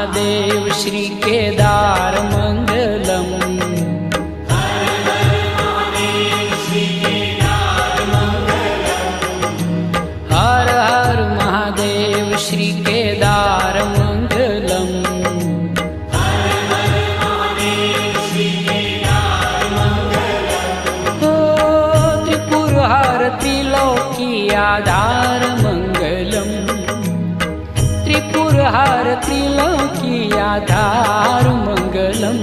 महादेव श्री केदार मंगलम। हर हर महादेव श्री केदार मंगलम। त्रिपुरहर त्रिलोकी आधार मंगलम। त्रिपुरहर त्रिलोकी आधार मंगलम।